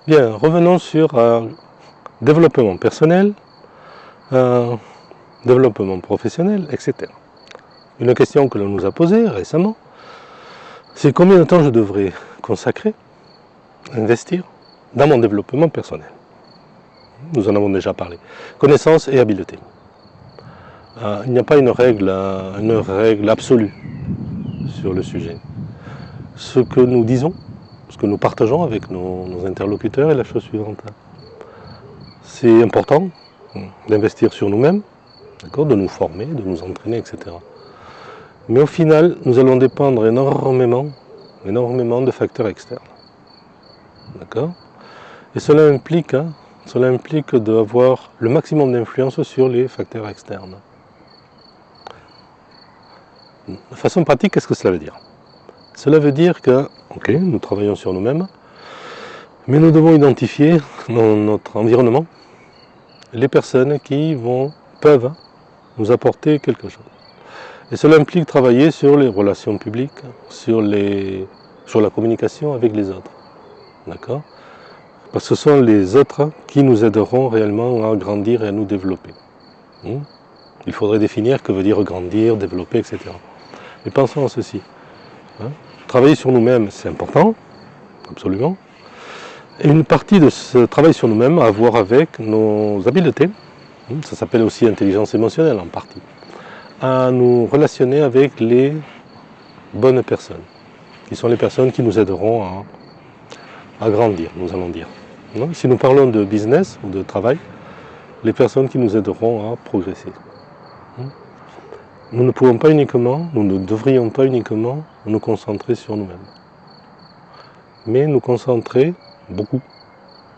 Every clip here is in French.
Bien, revenons sur développement personnel, développement professionnel, etc. Une question que l'on nous a posée récemment, c'est combien de temps je devrais consacrer, investir dans mon développement personnel. Nous en avons déjà parlé. Connaissances et habileté. Il n'y a pas une règle absolue sur le sujet. Ce que nous disons, ce que nous partageons avec nos interlocuteurs est la chose suivante. C'est important d'investir sur nous-mêmes, de nous former, de nous entraîner, etc. Mais au final, nous allons dépendre énormément de facteurs externes. D'accord ? Et cela implique d'avoir le maximum d'influence sur les facteurs externes. De façon pratique, qu'est-ce que cela veut dire ? Cela veut dire que, ok, nous travaillons sur nous-mêmes, mais nous devons identifier dans notre environnement les personnes qui peuvent nous apporter quelque chose. Et cela implique de travailler sur les relations publiques, sur la communication avec les autres. D'accord ? Parce que ce sont les autres qui nous aideront réellement à grandir et à nous développer. Il faudrait définir que veut dire grandir, développer, etc. Mais pensons à ceci. Travailler sur nous-mêmes, c'est important, absolument. Et une partie de ce travail sur nous-mêmes a à voir avec nos habiletés, ça s'appelle aussi intelligence émotionnelle en partie, à nous relationner avec les bonnes personnes, qui sont les personnes qui nous aideront à grandir, nous allons dire. Si nous parlons de business ou de travail, les personnes qui nous aideront à progresser. Nous ne devrions pas uniquement nous concentrer sur nous-mêmes, mais nous concentrer beaucoup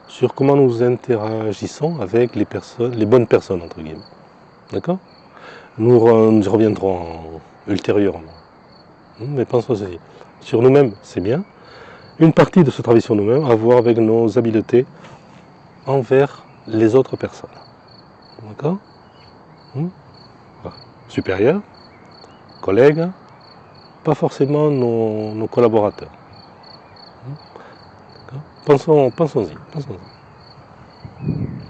sur comment nous interagissons avec les bonnes personnes, entre guillemets. D'accord ? Nous y reviendrons ultérieurement. Mais pensons aussi. Sur nous-mêmes, c'est bien. Une partie de ce travail sur nous-mêmes a à voir avec nos habiletés envers les autres personnes. D'accord ? Supérieurs, collègues, pas forcément nos collaborateurs. Pensons-y.